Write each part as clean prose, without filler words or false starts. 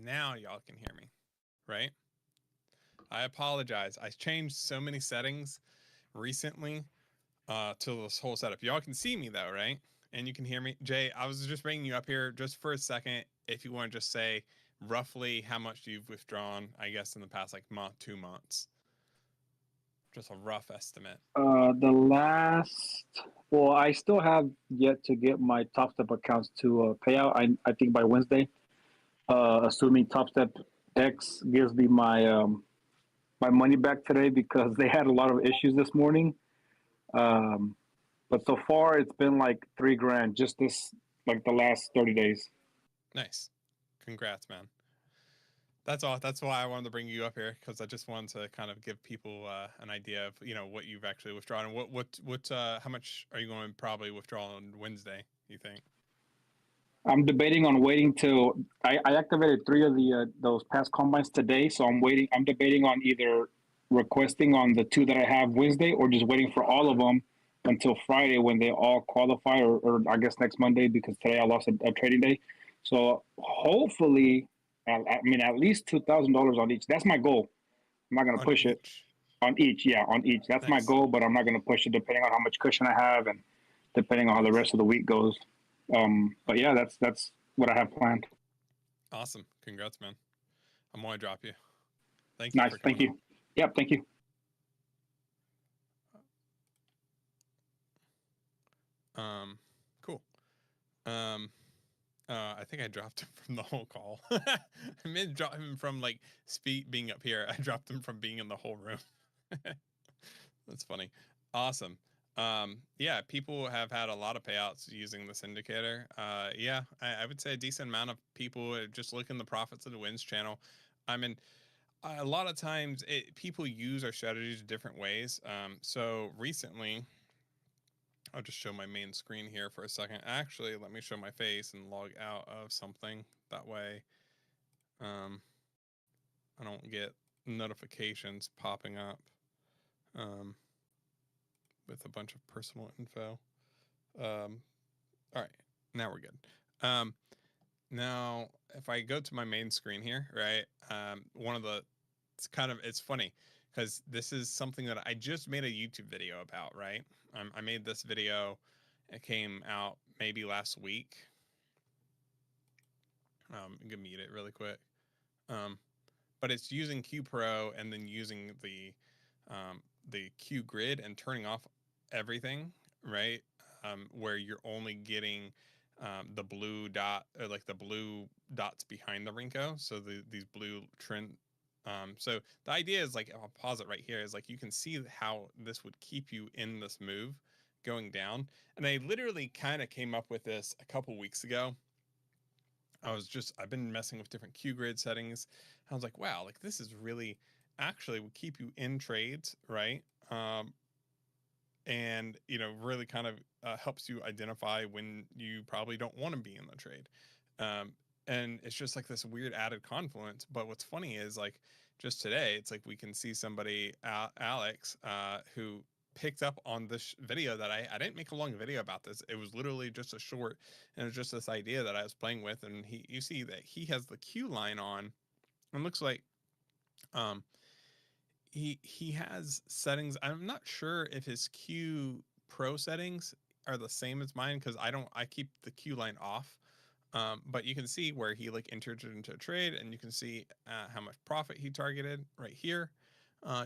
Now y'all can hear me, right? I apologize. I changed so many settings recently to this whole setup. Y'all can see me though, right? And you can hear me. Jay, I was just bringing you up here just for a second. If you want to just say roughly how much you've withdrawn, I guess in the past like month, 2 months, just a rough estimate. Well, I still have yet to get my Top Step accounts to payout. I think by Wednesday, assuming Top Step X gives me my money back today because they had a lot of issues this morning. Um, but so far, it's been like 3 grand just this like the last 30 days. Nice. Congrats, man. That's all. That's why I wanted to bring you up here because I just wanted to kind of give people an idea of what you've actually withdrawn and what how much are you going to probably withdraw on Wednesday? You think? I'm debating on waiting till I activated 3 of the those past combines today, so I'm waiting. I'm debating on either requesting on the 2 that I have Wednesday, or just waiting for all of them until Friday when they all qualify, or I guess next Monday because today I lost a trading day. So hopefully, I mean at least $2,000 on each. That's my goal. I'm not gonna On push it each. on each. Yeah, on each. That's my Nice. goal, but I'm not gonna push it depending on how much cushion I have and depending on how the Nice. rest of the week goes. But yeah, that's what I have planned. Awesome. Congrats, man. I'm going to drop you. Thank you for Nice. Thank coming on. you. Yep. Thank you. Cool. Um, I think I dropped him from the whole call. I meant to drop him from like being up here. I dropped him from being in the whole room. That's funny. Awesome. Yeah, people have had a lot of payouts using this indicator. Yeah, I would say a decent amount of people just look in the profits of the wins channel. I mean, a lot of times people use our strategies different ways. So recently, I'll just show my main screen here for a second. Actually, let me show my face and log out of something. That way, I don't get notifications popping up with a bunch of personal info. All right, now we're good. Now, if I go to my main screen here, right, it's funny because this is something that I just made a YouTube video about, right? I made this video. It came out maybe last week. I'm gonna mute it really quick. But it's using QPro and then using the Q grid and turning off everything, right? Where you're only getting the blue dot or like the blue dots behind the Rinko. So these blue trend. So the idea is like, I'll pause it right here, is like you can see how this would keep you in this move going down. And I literally kind of came up with this a couple weeks ago. I've been messing with different Q grid settings. I was like, wow, like this is really actually would keep you in trades, right? And really kind of helps you identify when you probably don't want to be in the trade. And it's just like this weird added confluence. But what's funny is like just today, it's like we can see somebody, Alex, who picked up on this video that I didn't make a long video about this. It was literally just a short, and it was just this idea that I was playing with. And you see that he has the Q line on, and looks like um, he has settings. I'm not sure if his Q Pro settings are the same as mine because I keep the Q line off. But you can see where he like entered it into a trade, and you can see how much profit he targeted right here.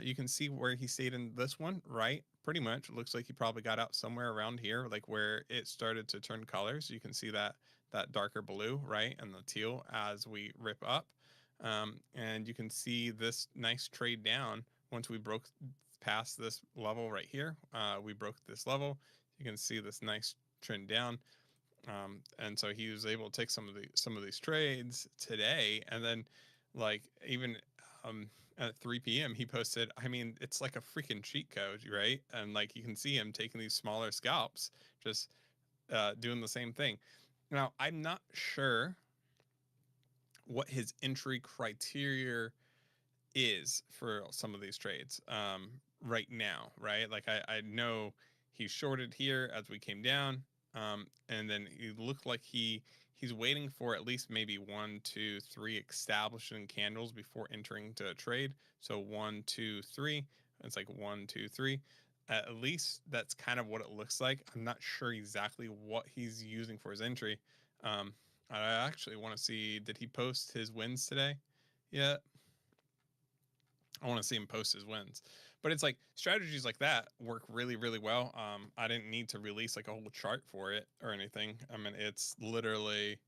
You can see where he stayed in this one, right? Pretty much. It looks like he probably got out somewhere around here, like where it started to turn colors. You can see that darker blue, right, and the teal as we rip up. And you can see this nice trade down once we broke past this level right here. We broke this level. You can see this nice trend down. And so he was able to take some of these trades today, and then like even at 3 p.m. he posted, I mean, it's like a freaking cheat code, right? And like you can see him taking these smaller scalps, just doing the same thing. Now, I'm not sure what his entry criteria is for some of these trades right now, right? Like I know he shorted here as we came down. And then it looked like he's waiting for at least maybe 1, 2, 3 establishing candles before entering to a trade. So 1, 2, 3. It's like 1, 2, 3. At least that's kind of what it looks like. I'm not sure exactly what he's using for his entry. I actually want to see, did he post his wins today? Yeah, I want to see him post his wins. But it's like strategies like that work really, really well. I didn't need to release like a whole chart for it or anything. I mean, it's literally,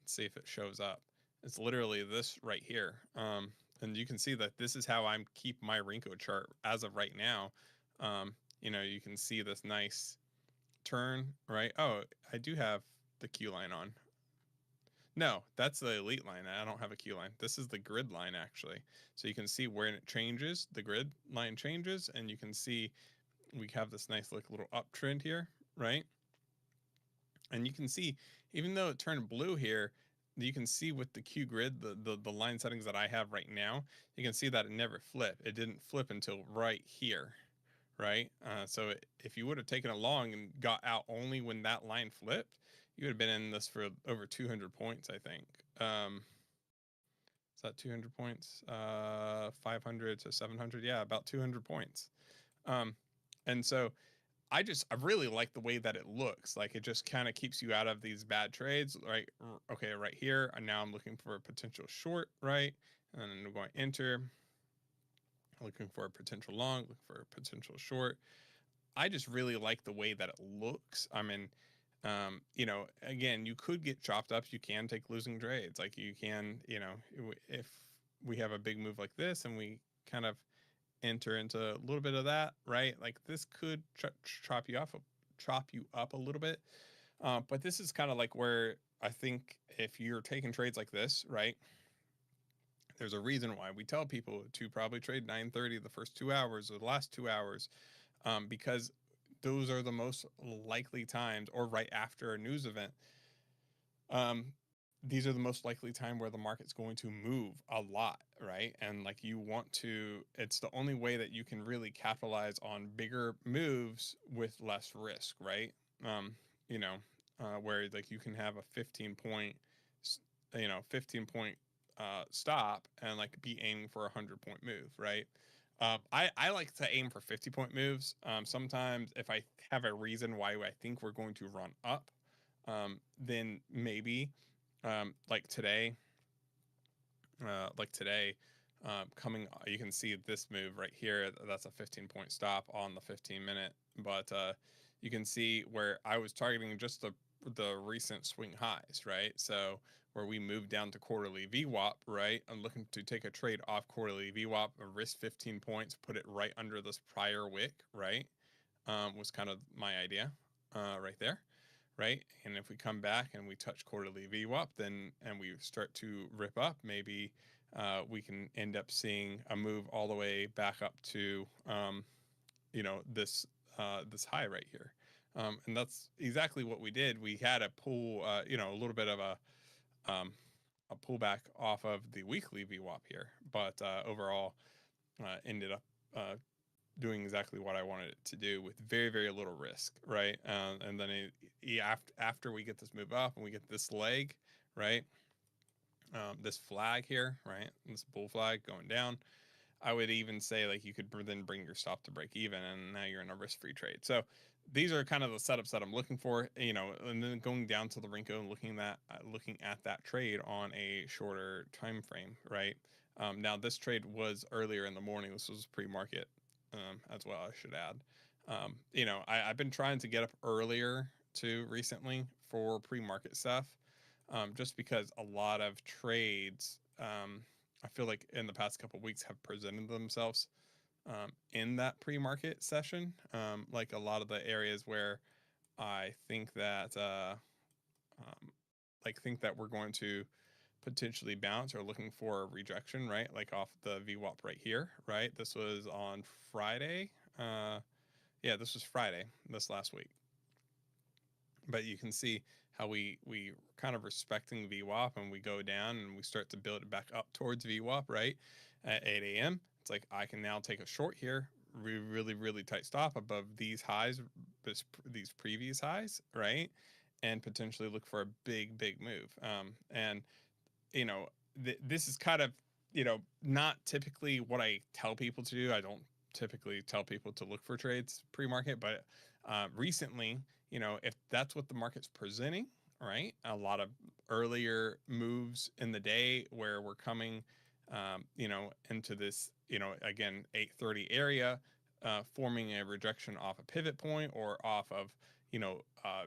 let's see if it shows up. It's literally this right here. And you can see that this is how I'm keep my Rinko chart as of right now. You know, you can see this nice turn, right? Oh, I do have the Q line on. No, that's the elite line. I don't have a Q line. This is the grid line actually. So you can see where it changes, the grid line changes, and you can see we have this nice like little uptrend here, right? And you can see, even though it turned blue here, you can see with the Q grid, the line settings that I have right now, you can see that it never flipped. It didn't flip until right here, right? So if you would have taken it long and got out only when that line flipped, you would have been in this for over 200 points, I think. Is that 200 points? 500 to 700? Yeah, about 200 points. And so I really like the way that it looks. Like it just kind of keeps you out of these bad trades, right? Okay, right here. And now I'm looking for a potential short, right? And then I'm going to enter, looking for a potential long, looking for a potential short. I just really like the way that it looks. I mean, you know, again, you could get chopped up. You can take losing trades. Like you can, you know, if we have a big move like this and we kind of enter into a little bit of that, right? Like this could chop you up a little bit. But this is kind of like where I think if you're taking trades like this, right? There's a reason why we tell people to probably trade 9:30 the first 2 hours or the last 2 hours, because those are the most likely times, or right after a news event. Um, these are the most likely time where the market's going to move a lot, right? And like you want to, it's the only way that you can really capitalize on bigger moves with less risk, right? Um, you know, where like you can have a 15 point, 15 point stop and like be aiming for a 100-point move, right? I like to aim for 50-point moves. Sometimes if I have a reason why I think we're going to run up, then maybe like today, like today, coming, you can see this move right here. That's a 15-point stop on the 15-minute, but you can see where I was targeting just the recent swing highs, right? So where we moved down to quarterly VWAP, right? I'm looking to take a trade off quarterly VWAP, risk 15 points, put it right under this prior wick, right? Was kind of my idea right there, right? And if we come back and we touch quarterly VWAP, then and we start to rip up, maybe we can end up seeing a move all the way back up to this this high right here. And that's exactly what we did. We had a pull, a little bit of a pullback off of the weekly VWAP here, but overall ended up doing exactly what I wanted it to do with very, very little risk, right? And then after we get this move up and we get this leg, right? This flag here, right? This bull flag going down. I would even say like you could then bring your stop to break even, and now you're in a risk-free trade. So these are kind of the setups that I'm looking for, and then going down to the Rinko and looking at that trade on a shorter time frame, right? Now this trade was earlier in the morning. This was pre-market as well, I should add. I've been trying to get up earlier too recently for pre-market stuff, just because a lot of trades, I feel like in the past couple of weeks have presented themselves in that pre-market session. Like a lot of the areas where I think that think that we're going to potentially bounce or looking for a rejection, right? Like off the VWAP right here, right? This was on Friday. Yeah, this was Friday, this last week. But you can see how we kind of respecting VWAP, and we go down and we start to build it back up towards VWAP, right? At 8 a.m. It's like I can now take a short here, really tight stop above these highs, these previous highs, right? And potentially look for a big move. And you know, this is kind of, not typically what I tell people to do. I don't typically tell people to look for trades pre-market, but recently, if that's what the market's presenting, right? A lot of earlier moves in the day where we're coming, into this, again, 830 area, forming a rejection off a pivot point or off of,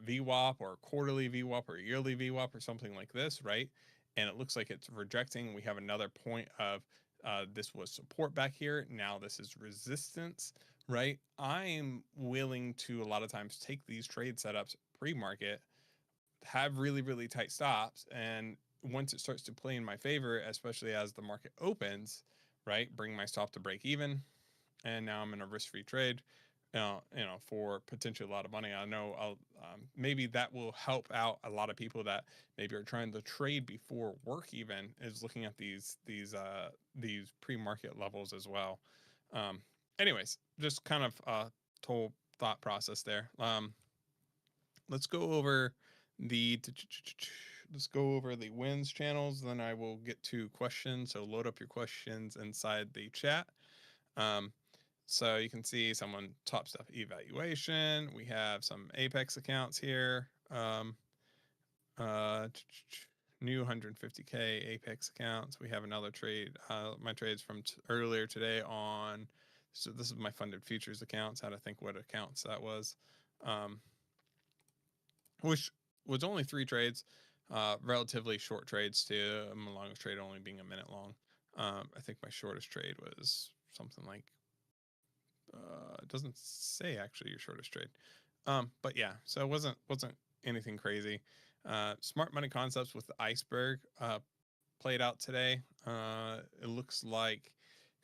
VWAP or quarterly VWAP or yearly VWAP or something like this, right? And it looks like it's rejecting. We have another point of this was support back here. Now this is resistance, right? I'm willing to a lot of times take these trade setups pre-market, have really tight stops, and once it starts to play in my favor, especially as the market opens, right, bring my stop to break even, and now I'm in a risk-free trade, for potentially a lot of money. I know maybe that will help out a lot of people that maybe are trying to trade before work even is looking at these pre-market levels as well. Anyways, just kind of total thought process there. Let's go over the wins channels, then I will get to questions. So load up your questions inside the chat. So you can see someone top stuff evaluation. We have some Apex accounts here. New 150K Apex accounts. We have another trade. My trades from earlier today on. So this is my funded futures accounts. Had to think what accounts that was. Which was only 3 trades, relatively short trades too. My longest trade only being a minute long. I think my shortest trade was something like, it doesn't say actually your shortest trade. But yeah, so it wasn't anything crazy. Smart money concepts with the iceberg played out today. It looks like,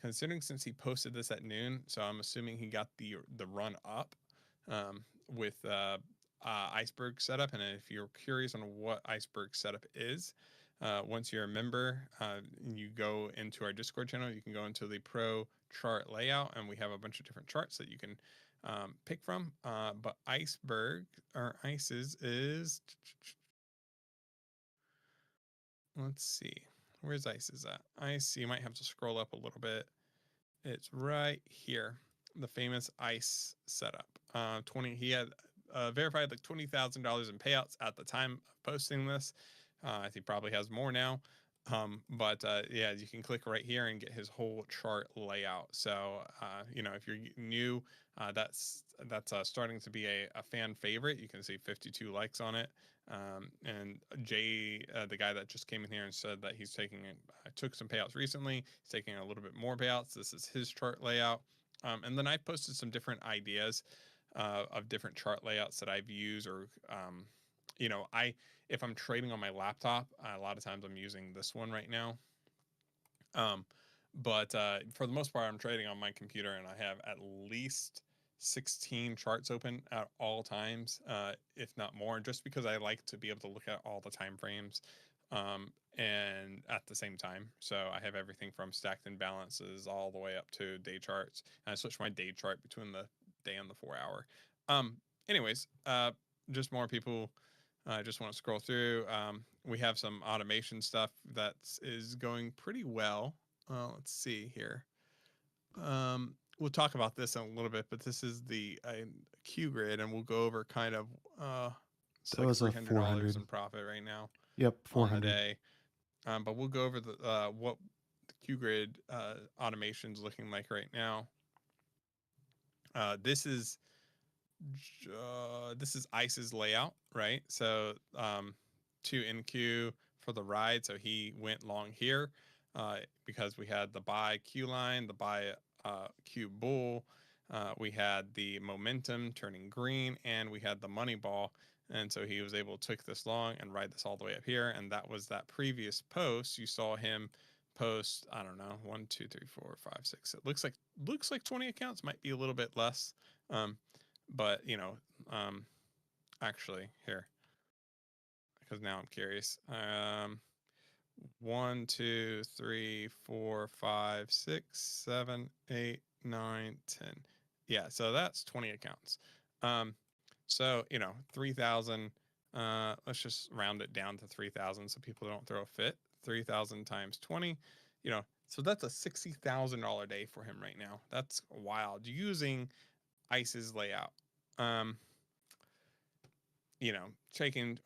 considering since he posted this at noon, so I'm assuming he got the run up with iceberg setup. And if you're curious on what iceberg setup is, once you're a member, you go into our Discord channel, you can go into the pro chart layout, and we have a bunch of different charts that you can pick from. But iceberg or ices is, let's see, where's ices at? Ice, you might have to scroll up a little bit. It's right here, the famous ice setup. He had verified like $20,000 in payouts at the time of posting this. I think probably has more now. But yeah, you can click right here and get his whole chart layout. So if you're new, that's starting to be a fan favorite. You can see 52 likes on it. And Jay, the guy that just came in here and said that he's took some payouts recently. He's taking a little bit more payouts. This is his chart layout. And then I posted some different ideas of different chart layouts that I've used, or if I'm trading on my laptop, a lot of times I'm using this one right now. But for the most part, I'm trading on my computer, and I have at least 16 charts open at all times, if not more, just because I like to be able to look at all the time frames and at the same time. So I have everything from stacked imbalances all the way up to day charts. And I switch my day chart between the day and the 4 hour. Anyways, just more people. I just want to scroll through. We have some automation stuff that is going pretty well. Let's see here. We'll talk about this in a little bit, but this is the Q grid, and we'll go over kind of it's That like was a $300 400. in profit right now. Yep, on the 400. day. But we'll go over the what the Q grid automation is looking like right now. This is ICE's layout, right? So 2 NQ for the ride. So he went long here because we had the buy Q line, the buy Q bull. We had the momentum turning green, and we had the money ball. And so he was able to take this long and ride this all the way up here. And that was that previous post. You saw him post, I don't know, 1, 2, 3, 4, 5, 6. It looks like 20 accounts, might be a little bit less. But actually here, because now I'm curious. 1, 2, 3, 4, 5, 6, 7, 8, 9, 10. Yeah, so that's 20 accounts. So, 3,000, let's just round it down to 3,000 so people don't throw a fit. 3,000 times 20, so that's a $60,000 day for him right now. That's wild using ICE's layout. Taking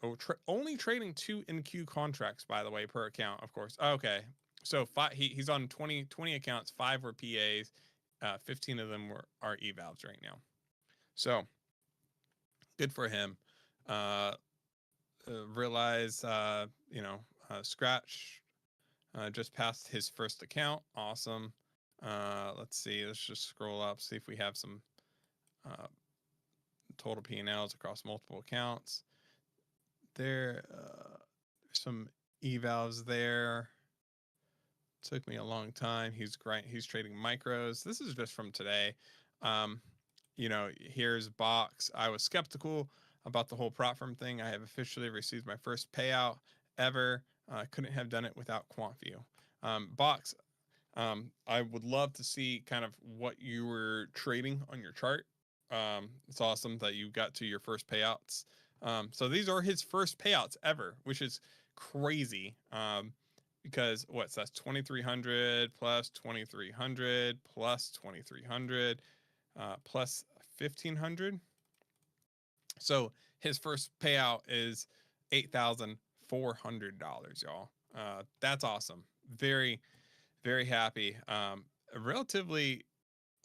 only trading 2 NQ contracts, by the way, per account, of course. Okay. So he's on 20 accounts, 5 were PAs, 15 of them are evals right now. So good for him. Realize Scratch just passed his first account. Awesome. Let's see. Let's just scroll up, see if we have some total P&Ls across multiple accounts. There, some evals there. Took me a long time. He's trading micros. This is just from today. Here's Box. I was skeptical about the whole prop firm thing. I have officially received my first payout ever. I couldn't have done it without QuantVue. Box, I would love to see kind of what you were trading on your chart. It's awesome that you got to your first payouts. So these are his first payouts ever, which is crazy. Because that's 2,300 plus 2,300 plus 2,300 plus 1,500. So his first payout is $8,400, y'all. That's awesome. Very, very happy. Relatively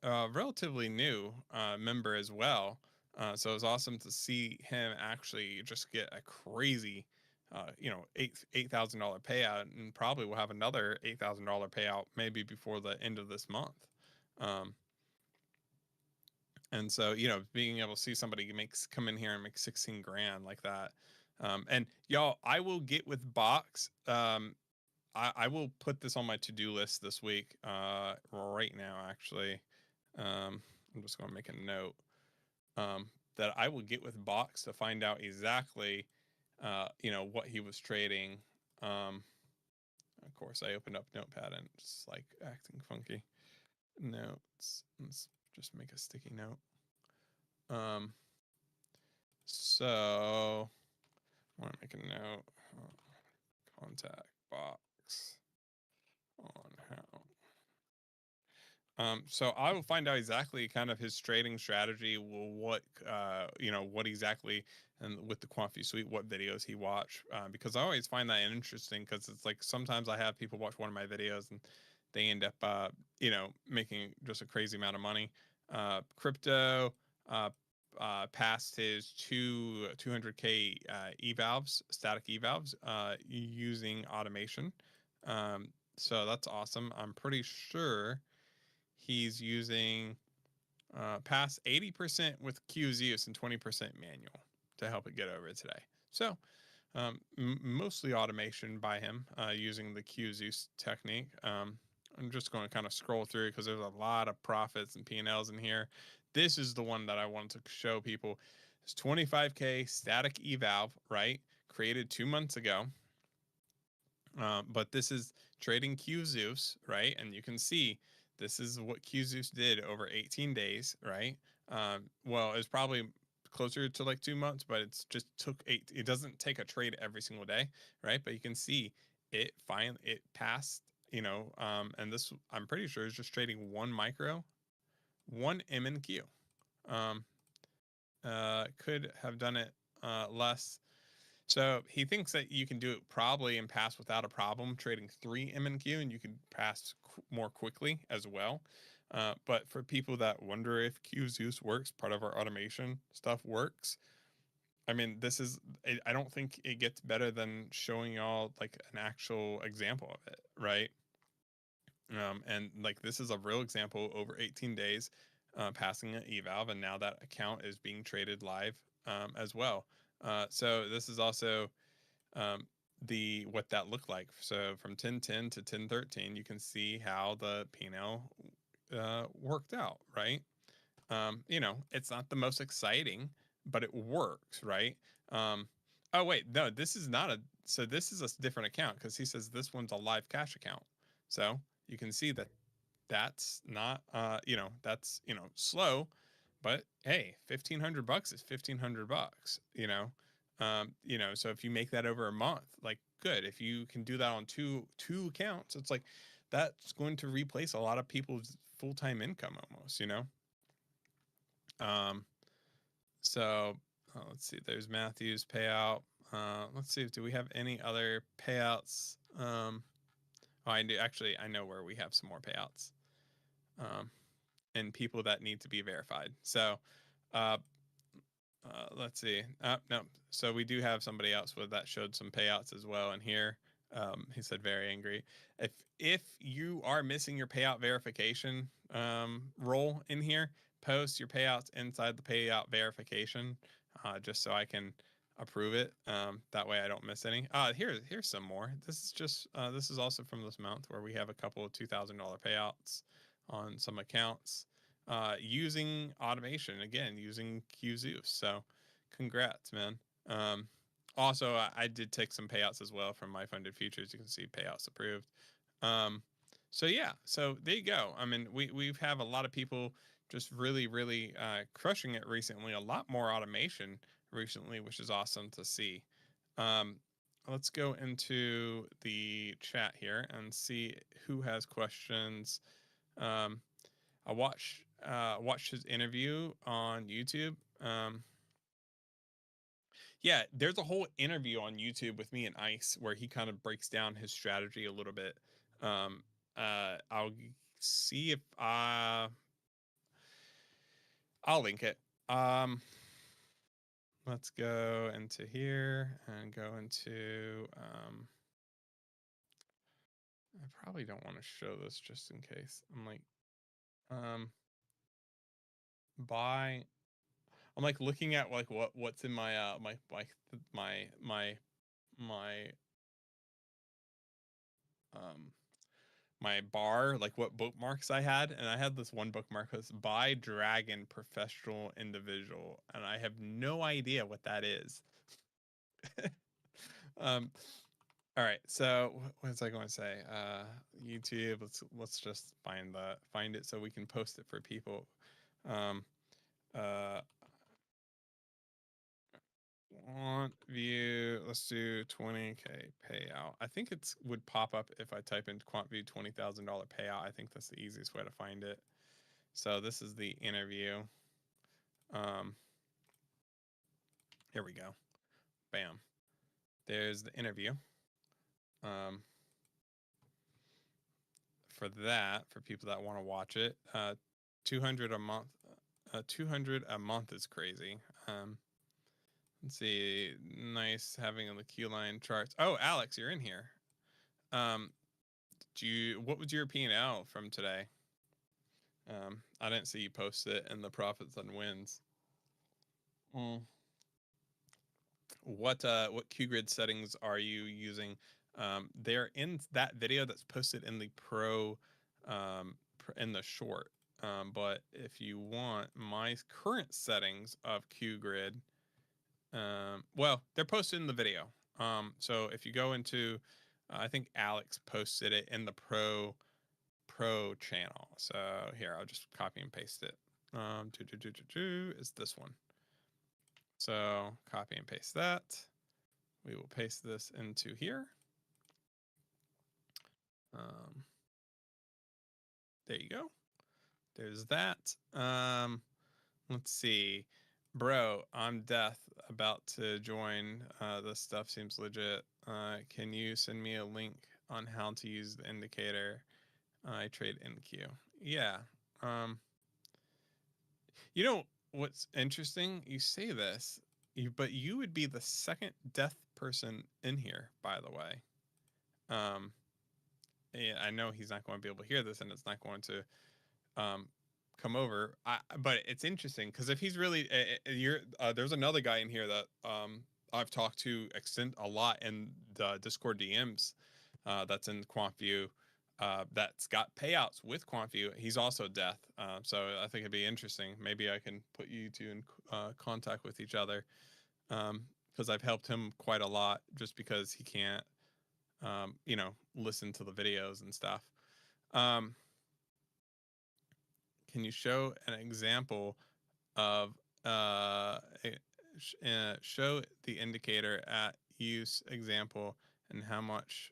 new member as well. So it's awesome to see him actually just get a crazy, $8,000 payout, and probably will have another $8,000 payout maybe before the end of this month. And so, being able to see somebody come in here and make 16 grand like that. And y'all, I will get with Box. I will put this on my to-do list this week, right now, actually. I'm just going to make a note that I will get with Box to find out exactly, what he was trading. Of course, I opened up Notepad and it's like acting funky. Notes. Let's just make a sticky note. So I want to make a note. Contact Box on how. So I will find out exactly kind of his trading strategy, what exactly, and with the QuantVue suite, what videos he watched, because I always find that interesting, because it's like sometimes I have people watch one of my videos and they end up making just a crazy amount of money. Crypto passed his 200K evalves, static evalves, using automation. So that's awesome. I'm pretty sure he's using past 80% with QZeus and 20% manual to help it get over today. So mostly automation by him using the QZeus technique. I'm just going to kind of scroll through because there's a lot of profits and P&Ls in here. This is the one that I wanted to show people. It's 25K static eval, right? Created 2 months ago. But this is trading QZeus, right? And you can see this is what QZeus did over 18 days, right? Well, it's probably closer to like 2 months, but it's just took 8. It doesn't take a trade every single day, right? But you can see it passed, and this, I'm pretty sure, is just trading 1 micro, 1 MNQ. Could have done it less. So he thinks that you can do it probably and pass without a problem trading 3 MNQ, and you can pass more quickly as well. But for people that wonder if QZeus works, part of our automation stuff works. I mean, I don't think it gets better than showing y'all like an actual example of it, right? And like this is a real example over 18 days, passing an eval, and now that account is being traded live as well. So this is also what that looked like. So from 10:10 to 10:13, you can see how the P&L worked out, right? It's not the most exciting, but it works, right? Oh wait, no, this is not so this is a different account, because he says this one's a live cash account. So you can see that that's not, that's, slow. but hey, $1,500 is $1,500, you know. You know, so if you make that over a month, like good. If you can do that on two accounts, it's like that's going to replace a lot of people's full-time income almost, you know. Um, so let's see, there's Matthew's payout. Let's see, do we have any other payouts? Oh, I do actually. I know where we have some more payouts, and people that need to be verified. So, uh, let's see. No, so we do have somebody else with that showed some payouts as well. And here, he said very angry. If you are missing your payout verification role in here, post your payouts inside the payout verification, just so I can approve it. That way I don't miss any. Here's some more. This is just this is also from this month where we have a couple of $2,000 payouts on some accounts using automation, again using QZeus. So congrats, man. Also, I did take some payouts as well from my funded futures. You can see payouts approved. So yeah, so there you go. I mean, we have a lot of people just really crushing it recently. A lot more automation recently, which is awesome to see. Let's go into the chat here and see who has questions. I watched his interview on YouTube. Yeah, there's a whole interview on YouTube with me and Ice where he kind of breaks down his strategy a little bit. I'll see if I'll link it. Let's go into here and go into. I probably don't want to show this just in case. I'm like, buy. I'm like looking at like what's in my my um my bar, like what bookmarks I had, and I had this one bookmark that was buy dragon professional individual, and I have no idea what that is. um all right, so what was I going to say? YouTube, let's just find it so we can post it for people. um QuantVue, let's do 20K payout. I think it's would pop up if I type in QuantVue $20,000 payout. I think that's the easiest way to find it. So this is the interview. Here we go. Bam. There's the interview. For that, for people that want to watch it, 200 a month. 200 a month is crazy. Let's see. Nice having on the Q line charts. Oh, Alex, you're in here. What was your P&L from today? I didn't see you post it in the profits and wins. What QGrid settings are you using? They're in that video that's posted in the pro in the short. But if you want my current settings of QGrid, well, they're posted in the video. So if you go into, I think Alex posted it in the pro channel. So here, I'll just copy and paste it. Is this one. So copy and paste that. We will paste this into here. There you go. There's that. Let's see. Bro, I'm Death, about to join. This stuff seems legit. Can you send me a link on how to use the indicator? I trade NQ. Yeah. You know what's interesting? You say this, but you would be the second Death person in here, by the way. Yeah, I know he's not going to be able to hear this, and it's not going to come over. But it's interesting because if he's really, there's another guy in here that I've talked to a lot in the Discord DMs. That's in QuantVue. That's got payouts with QuantVue. He's also Death. So I think it'd be interesting. Maybe I can put you two in contact with each other, because I've helped him quite a lot just because he can't, listen to the videos and stuff. Can you show an example of show the indicator at use example and how much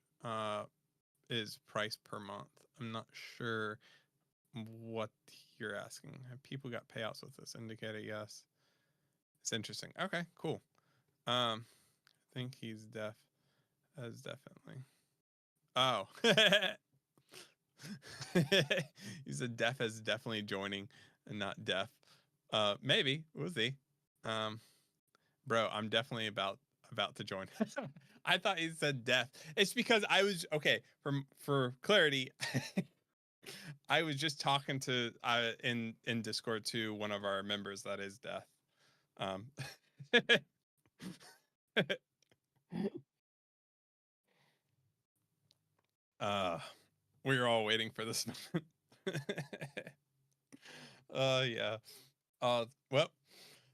is price per month. I'm not sure what you're asking. Have people got payouts with this indicator? Yes. It's interesting. Okay, cool. I think he's deaf as definitely. Oh. He said deaf as definitely joining and not deaf. Maybe. We'll see. Bro, I'm definitely about to join. I thought he said deaf. It's because I was okay, for clarity. I was just talking to in Discord to one of our members that is deaf. Um uh we were all waiting for this moment. Yeah. Well,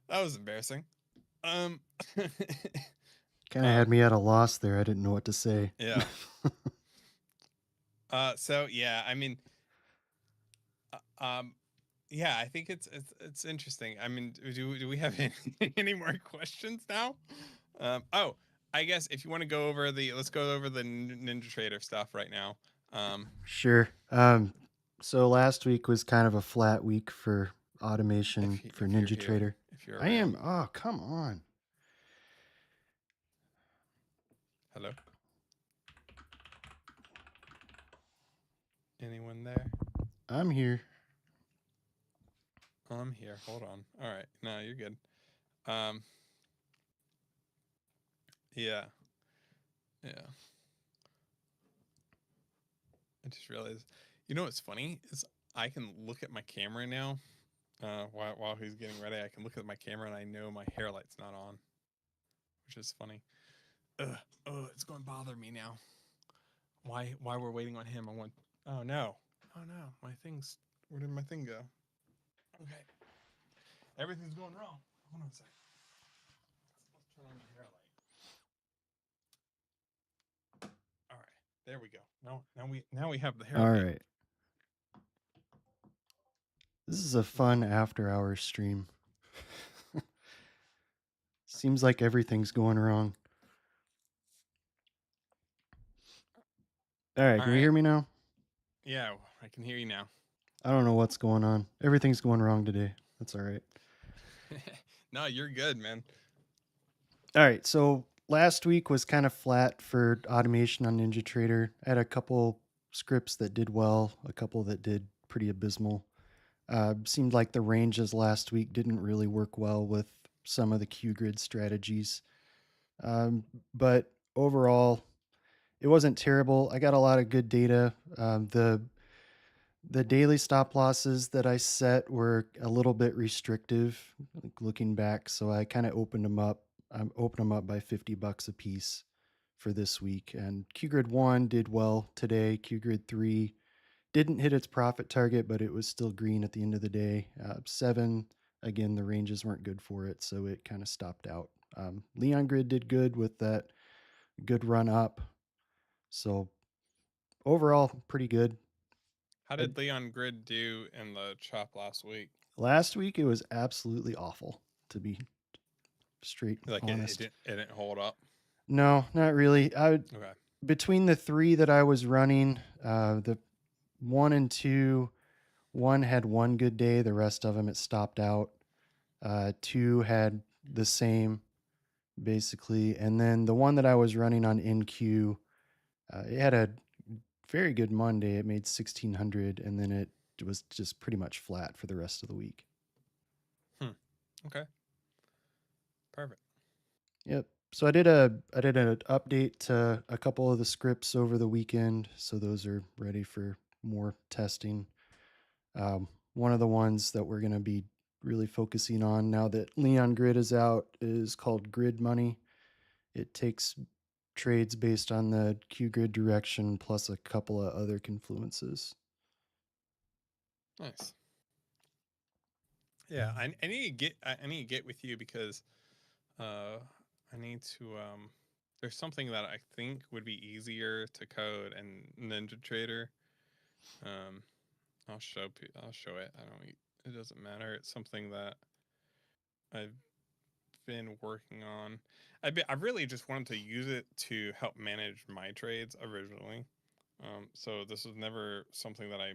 that was embarrassing. Um Kind of had me at a loss there. I didn't know what to say. Yeah. So yeah, I mean, yeah, I think it's interesting. I mean, do we have any more questions now? Oh, I guess if you want to go over let's go over the NinjaTrader stuff right now. Sure. So last week was kind of a flat week for automation for if you're here, NinjaTrader. if you're I around. am. Oh, come on. Hello. Anyone there? I'm here. I'm here. Hold on. All right. No, you're good. Um. Yeah. Yeah. I just realized. You know what's funny is I can look at my camera now. While he's getting ready, I can look at my camera and I know my hair light's not on, which is funny. Ugh. Oh, it's going to bother me now. Why we're waiting on him? I want. Oh no. Oh no. My thing's. Where did my thing go? Okay. Everything's going wrong. Hold on a sec. Let's turn on the hair light. All right. There we go. Now we have the hair All light. right. This is a fun after hours stream. Seems like everything's going wrong. All right. All Can you right. hear me now? Yeah, I can hear you now. I don't know what's going on. Everything's going wrong today. That's all right. No, you're good, man. All right. So last week was kind of flat for automation on NinjaTrader. I had a couple scripts that did well, a couple that did pretty abysmal. Seemed like the ranges last week didn't really work well with some of the QGrid strategies. But overall, it wasn't terrible. I got a lot of good data. The daily stop losses that I set were a little bit restrictive, like looking back. So I kind of opened them up. I opened them up by $50 a piece for this week. And QGrid 1 did well today. QGrid 3 didn't hit its profit target, but it was still green at the end of the day. 7, again, the ranges weren't good for it, so it kind of stopped out. Leon Grid did good with that good run up. So overall, pretty good. How did Leon Grid do in the chop last week? Last week, it was absolutely awful, to be straight Like honest. it didn't hold up. No, not really. Okay. Between the 3 that I was running, the 1 and 2, 1 had one good day. The rest of them, it stopped out. 2 had the same, basically. And then the one that I was running on NQ, it had a very good Monday. It made 1,600, and then it was just pretty much flat for the rest of the week. Okay. Perfect. Yep. So I did an update to a couple of the scripts over the weekend, so those are ready for more testing. One of the ones that we're going to be really focusing on now that Leon Grid is out is called Grid Money. It takes trades based on the Q grid direction plus a couple of other confluences. Nice. Yeah, I need to get with you because I need to there's something that I think would be easier to code in NinjaTrader. I'll show it. I don't. It doesn't matter. It's something that I've been working on. I really just wanted to use it to help manage my trades originally. So this was never something that I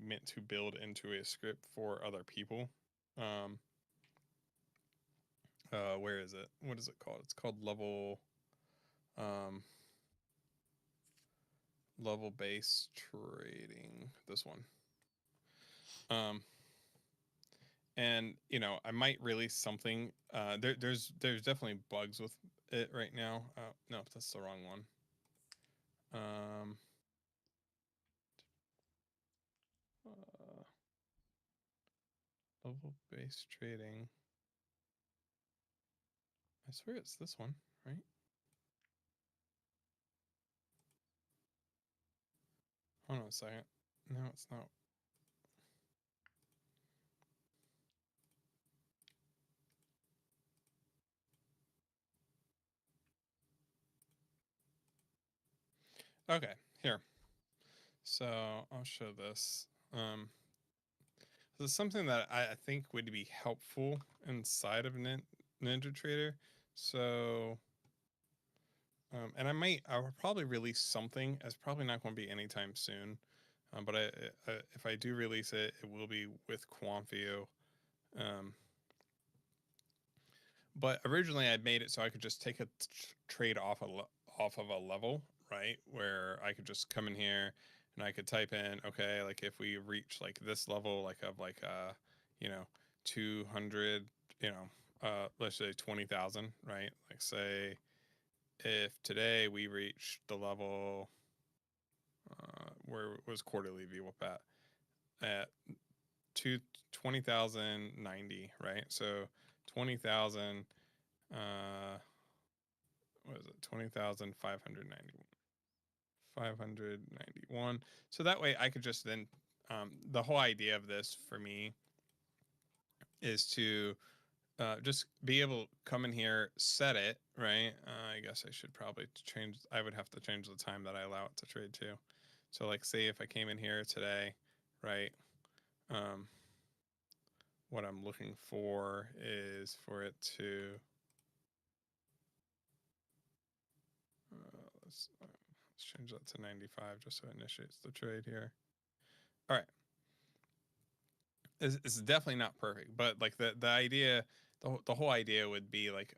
meant to build into a script for other people. Where is it? What is it called? It's called level based trading. This one. And you know, I might release something. There's definitely bugs with it right now. No, that's the wrong one. Level based trading. I swear it's this one, right? Hold on a second. No, it's not. Okay, here. So I'll show this. This is something that I think would be helpful inside of NinjaTrader. So, and I will probably release something. It's probably not going to be anytime soon. But if I do release it, it will be with QuantVue. But originally I made it so I could just take a trade off of a level, right? Where I could just come in here and I could type in, okay, like if we reach like this level, like of like, you know, 200, you know, let's say 20,000, right? Like say if today we reached the level, where was quarterly VWAP at 20,090, right? So 20,000, what is it? 20,591. 591. So that way I could just then, the whole idea of this for me is to just be able to come in here, set it, right? I guess I should probably change, I would have to change the time that I allow it to trade to. So like say if I came in here today, right? What I'm looking for is for it to, let's change that to 95 just so it initiates the trade here. All right. It's definitely not perfect, but like the idea, the whole idea would be like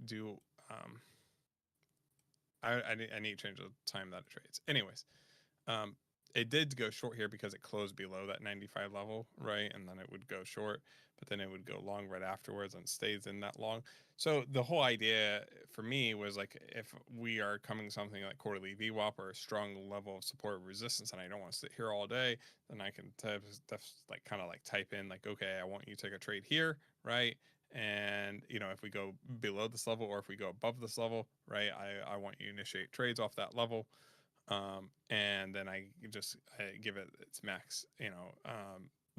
do, I need to change the time that it trades. Anyways, it did go short here because it closed below that 95 level, right? And then it would go short, but then it would go long right afterwards and stays in that long. So the whole idea for me was like, if we are coming something like quarterly VWAP or a strong level of support or resistance, and I don't want to sit here all day, then I can like kind of like type in like, okay, I want you to take a trade here, right? And you know, if we go below this level or if we go above this level, right, I want you to initiate trades off that level. And then I give it its max, you know,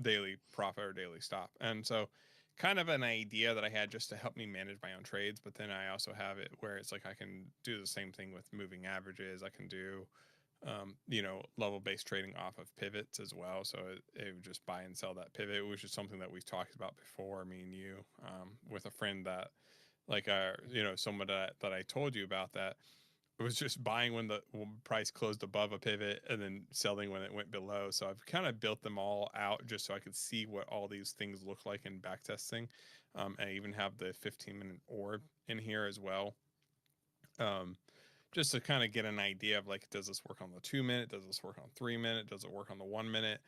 daily profit or daily stop. And so kind of an idea that I had just to help me manage my own trades. But then I also have it where it's like I can do the same thing with moving averages. I can do, you know, level based trading off of pivots as well. So it would just buy and sell that pivot, which is something that we've talked about before, me and you, with a friend that like, you know, someone that I told you about that. It was just buying when the price closed above a pivot and then selling when it went below. So I've kind of built them all out just so I could see what all these things look like in backtesting. I even have the 15-minute orb in here as well. Just to kind of get an idea of like, does this work on the 2-minute? Does this work on 3-minute? Does it work on the 1-minute?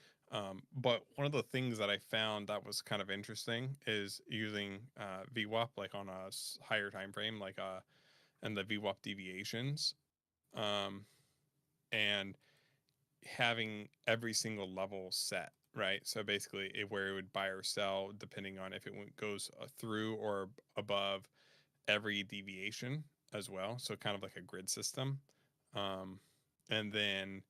But one of the things that I found that was kind of interesting is using VWAP like on a higher time frame, like and the VWAP deviations, and having every single level set, right? So basically, where it would buy or sell depending on if it goes through or above every deviation as well. So kind of like a grid system. And then,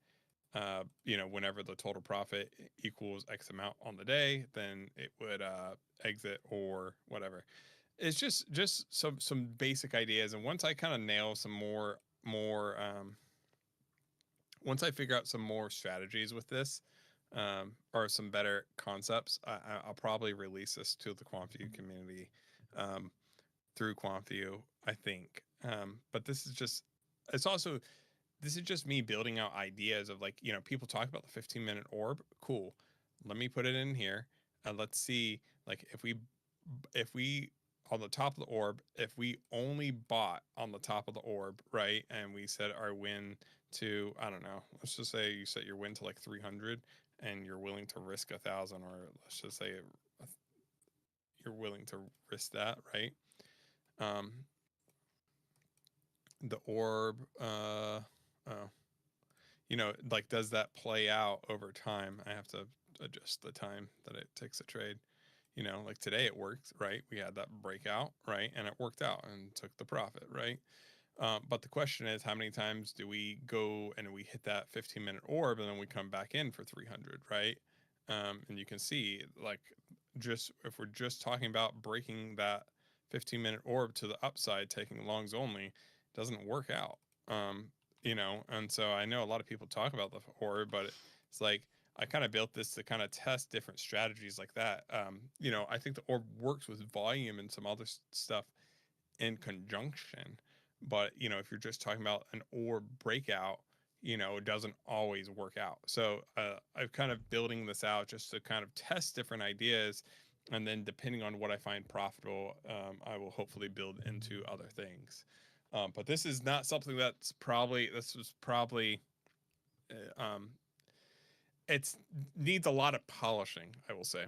you know, whenever the total profit equals X amount on the day, then it would exit or whatever. It's just some basic ideas. And once I kind of nail some more once I figure out some more strategies with this, or some better concepts, I'll probably release this to the QuantVue community through QuantVue, I think. But this is just, it's also, this is just me building out ideas of like, you know, people talk about the 15-minute orb. Cool. Let me put it in here and let's see, like, if we, on the top of the orb, if we only bought on the top of the orb, right? And we set our win to, I don't know, let's just say you set your win to like 300 and you're willing to risk 1,000, or let's just say you're willing to risk that, right? Um, the orb, oh, you know, like, does that play out over time? I have to adjust the time that it takes a trade. You know, like today it worked, right? We had that breakout, right? And it worked out and took the profit, right? But the question is, how many times do we go and we hit that 15-minute orb and then we come back in for 300, right? And you can see, like, just if we're just talking about breaking that 15-minute orb to the upside, taking longs only, it doesn't work out. You know, and so I know a lot of people talk about the orb, but it's like, I kind of built this to kind of test different strategies like that. You know, I think the orb works with volume and some other stuff in conjunction. But, you know, if you're just talking about an orb breakout, you know, it doesn't always work out. So I'm kind of building this out just to kind of test different ideas. And then depending on what I find profitable, I will hopefully build into other things. But this is not something that's probably, this was probably, it's needs a lot of polishing, I will say.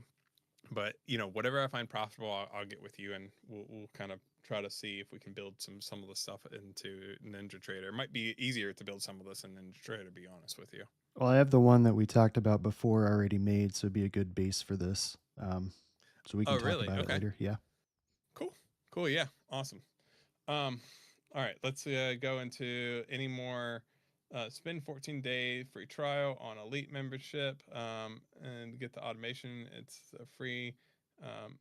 But, you know, whatever I find profitable, I'll get with you, and we'll kind of try to see if we can build some of the stuff into NinjaTrader. It might be easier to build some of this in NinjaTrader, to be honest with you. Well, I have the one that we talked about before already made, so it'd be a good base for this. So we Oh, can talk really? about it Okay. later. Yeah. Cool. Cool. Yeah. Awesome. All right. Let's go into any more. Spend 14-day free trial on Elite membership, and get the automation. It's free. Um,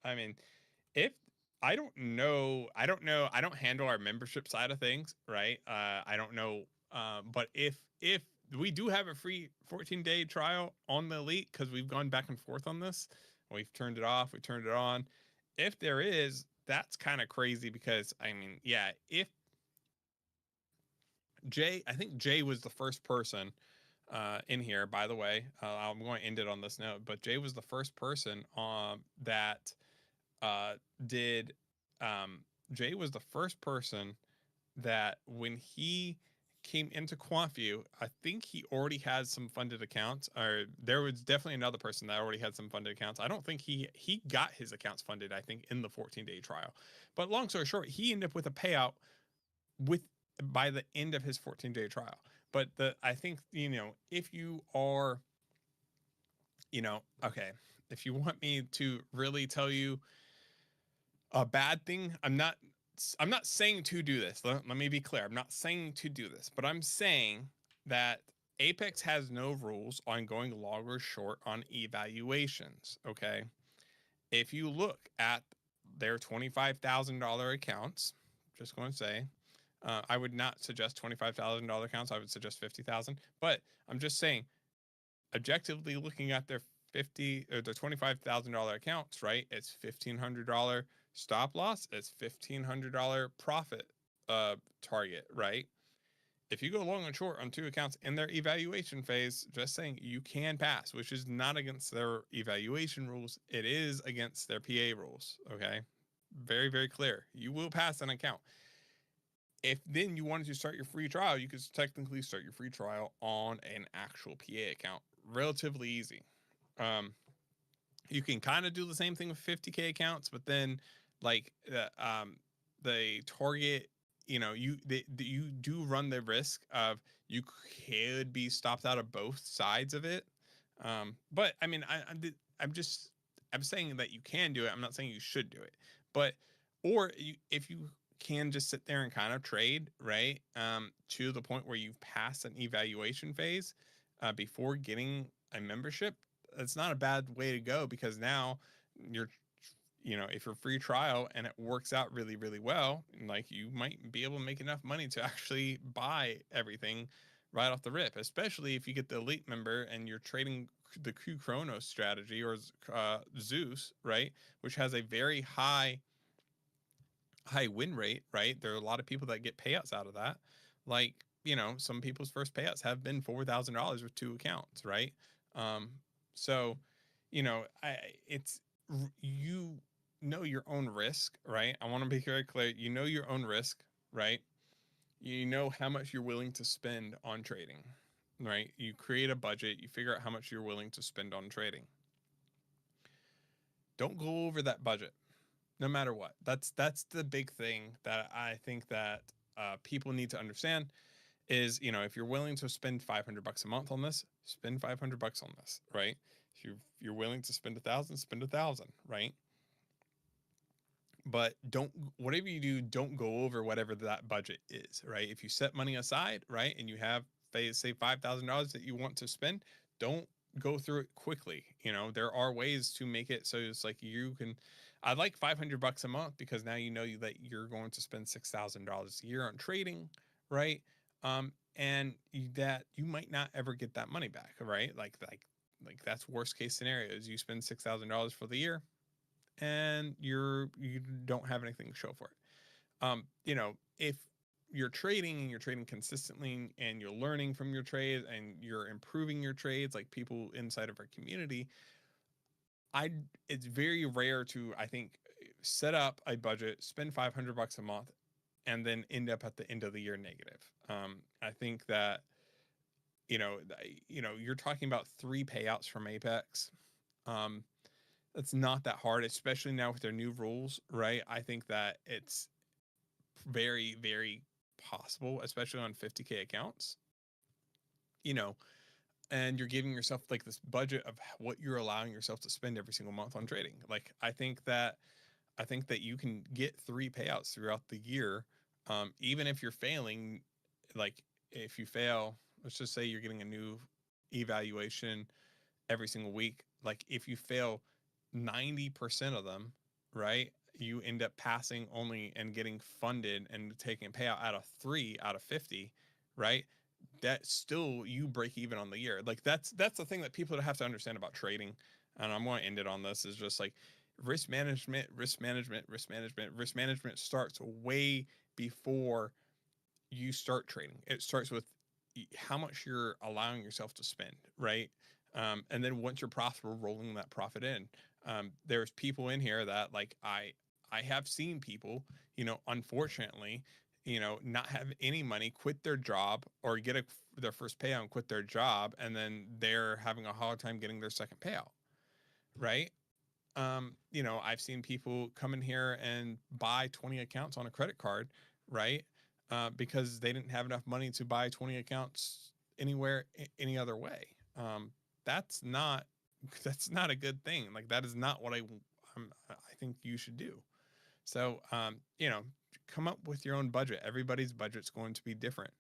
I mean, if I don't know, I don't handle our membership side of things, right? I don't know, but if we do have a free 14-day trial on the Elite, because we've gone back and forth on this, we've turned it off, we turned it on. If there is, that's kind of crazy, because I mean, yeah, if I think Jay was the first person in here, by the way. I'm going to end it on this note, but Jay was the first person that uh, did. Um, Jay was the first person that, when he came into QuantVue, I think he already had some funded accounts, or there was definitely another person that already had some funded accounts. I don't think he got his accounts funded, I think, in the 14-day trial. But long story short, he ended up with a payout with by the end of his 14-day trial. But I think, you know, if you are, you know, okay, if you want me to really tell you a bad thing, I'm not saying to do this. Let me be clear. I'm not saying to do this, but I'm saying that Apex has no rules on going long or short on evaluations, okay? If you look at their $25,000 accounts, just going to say, I would not suggest $25,000 accounts. I would suggest 50,000. But I'm just saying, objectively looking at their $25,000 accounts, right? It's $1,500 stop loss. It's $1,500 profit target, right? If you go long and short on two accounts in their evaluation phase, just saying, you can pass, which is not against their evaluation rules. It is against their PA rules. Okay. Very, very clear. You will pass an account. If then you wanted to start your free trial, you could technically start your free trial on an actual PA account. Relatively easy. You can kind of do the same thing with 50K accounts, but then, like, the target, you know, you do run the risk of, you could be stopped out of both sides of it. But I mean, I'm saying that you can do it. I'm not saying you should do it, but, or if you can just sit there and kind of trade, right? To the point where you've passed an evaluation phase before getting a membership, it's not a bad way to go, because now you're, you know, if you're free trial and it works out really, really well, like, you might be able to make enough money to actually buy everything right off the rip, especially if you get the elite member and you're trading the QPro strategy or Zeus, right, which has a very high win rate, right? There are a lot of people that get payouts out of that. Like, you know, some people's first payouts have been $4,000 with 2 accounts, right? So, you know, you know your own risk, right? I want to be very clear. You know your own risk, right? You know how much you're willing to spend on trading, right? You create a budget, you figure out how much you're willing to spend on trading. Don't go over that budget, no matter what. That's the big thing that I think that people need to understand is, you know, if you're willing to spend $500 a month on this, spend $500 on this, right? If you're willing to spend 1,000, spend 1,000, right? But don't, whatever you do, don't go over whatever that budget is, right? If you set money aside, right, and you have, say $5,000 that you want to spend, don't go through it quickly. You know, there are ways to make it so it's like you can. I like $500 a month because now you know that you're going to spend $6,000 a year on trading, right? And that you might not ever get that money back, right? Like that's worst case scenario is you spend $6,000 for the year and you don't have anything to show for it. You know, if you're trading and you're trading consistently and you're learning from your trades and you're improving your trades, like people inside of our community, it's very rare to, I think, set up a budget, spend $500 a month, and then end up at the end of the year negative. I think that, you know, you're talking about 3 payouts from Apex. It's not that hard, especially now with their new rules, right? I think that it's very, very possible, especially on 50K accounts, you know, and you're giving yourself like this budget of what you're allowing yourself to spend every single month on trading. Like, I think that you can get 3 payouts throughout the year, even if you're failing. Like, if you fail, let's just say you're getting a new evaluation every single week. Like, if you fail 90% of them, right, you end up passing only and getting funded and taking a payout out of 3 out of 50, right? That still, you break even on the year. Like, that's the thing that people have to understand about trading. And I'm going to end it on this, is just like risk management starts way before you start trading. It starts with how much you're allowing yourself to spend, right? And then once you're profitable, rolling that profit in. There's people in here that, like, I have seen people, you know, unfortunately, you know, not have any money, quit their job or get their first payout and quit their job, and then they're having a hard time getting their second payout, right? You know, I've seen people come in here and buy 20 accounts on a credit card, right? Because they didn't have enough money to buy 20 accounts anywhere, any other way. That's not a good thing. Like, that is not what I think you should do. So, you know, come up with your own budget. Everybody's budget's going to be different,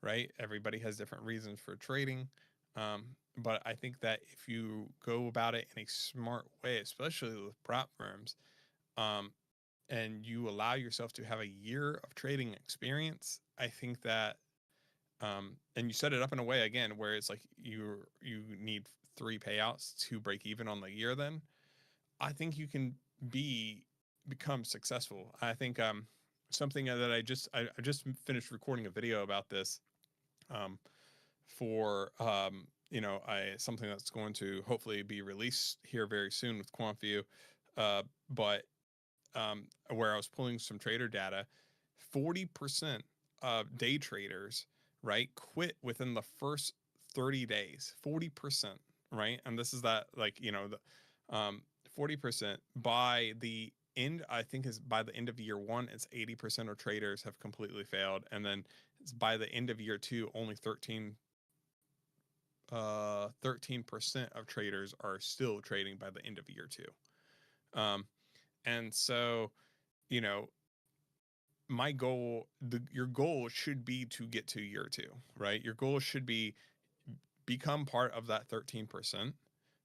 right? Everybody has different reasons for trading. But I think that if you go about it in a smart way, especially with prop firms, and you allow yourself to have a year of trading experience, I think that, and you set it up in a way, again, where it's like you need 3 payouts to break even on the year, then I think you can become successful. I think something that I just finished recording a video about this, for you know, something that's going to hopefully be released here very soon with QuantVue, but where I was pulling some trader data. 40% of day traders, right, quit within the first 30 days. 40%, right? And this is that, like, you know, the 40% by the end, I think, is by the end of year 1, it's 80% of traders have completely failed, and then it's by the end of year 2, only 13% of traders are still trading by the end of year 2. And so, you know, my goal, your goal should be to get to year 2, right? Your goal should be become part of that 13%,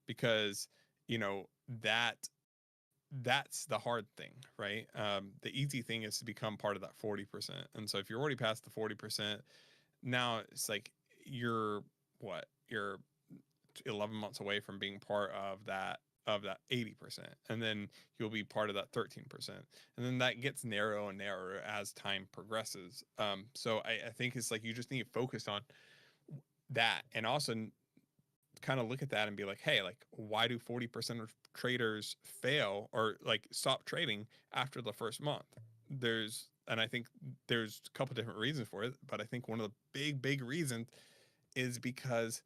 because, you know, that's the hard thing, right? The easy thing is to become part of that 40%. And so if you're already past the 40%, now it's like you're 11 months away from being part of that 80%, and then you'll be part of that 13%, and then that gets narrower and narrower as time progresses. So I think it's like you just need to focus on that, and also kind of look at that and be like, hey, like, why do 40% of traders fail or like stop trading after the first month? And I think there's a couple different reasons for it, but I think one of the big reasons is because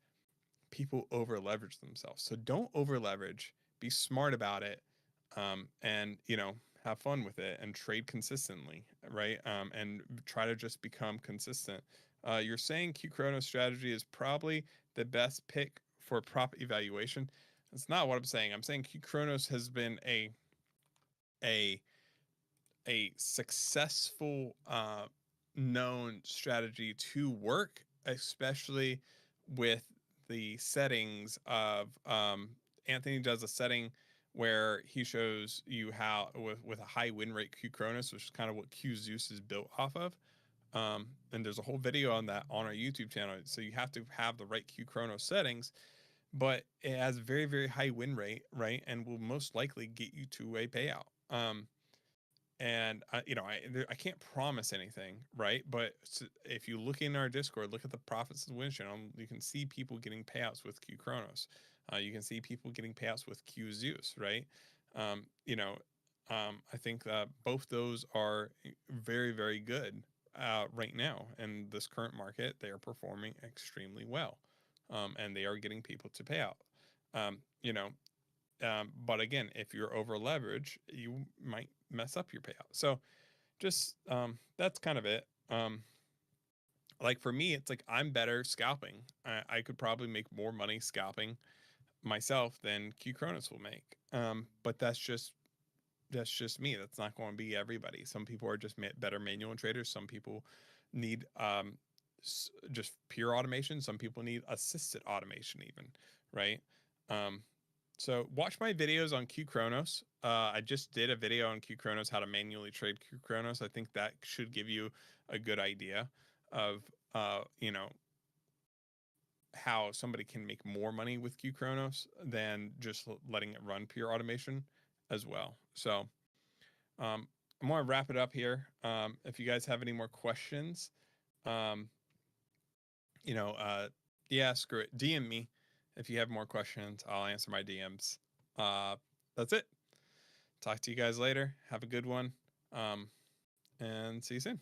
people over leverage themselves. So don't over leverage, be smart about it, and have fun with it and trade consistently, right? And try to just become consistent. You're saying QPro strategy is probably the best pick for prop evaluation. That's not what I'm saying. I'm saying QPro has been a successful known strategy to work, especially with the settings of Anthony does a setting where he shows you how with a high win rate QPro, which is kind of what QZeus is built off of. And there's a whole video on that on our YouTube channel. So you have to have the right QPro settings, but it has very, very high win rate, right? And will most likely get you to a payout. And I can't promise anything, right? But if you look in our Discord, look at the profits and win channel, you can see people getting payouts with QPro. You can see people getting payouts with QZeus, right? I think that both those are very, very good right now in this current market. They are performing extremely well, and they are getting people to pay out. But again, if you're over leverage, you might mess up your payout. So just that's kind of it. Like for me, it's like I'm better scalping. I could probably make more money scalping myself than QPro will make. But that's just me. That's not going to be everybody. Some people are just better manual traders. Some people need just pure automation. Some people need assisted automation even, right? So watch my videos on QPro. I just did a video on QPro, how to manually trade QPro. I think that should give you a good idea of how somebody can make more money with QPro than just letting it run pure automation as well. So I'm going to wrap it up here. If you guys have any more questions, yeah, screw it. DM me. If you have more questions, I'll answer my DMs. That's it. Talk to you guys later. Have a good one. And see you soon.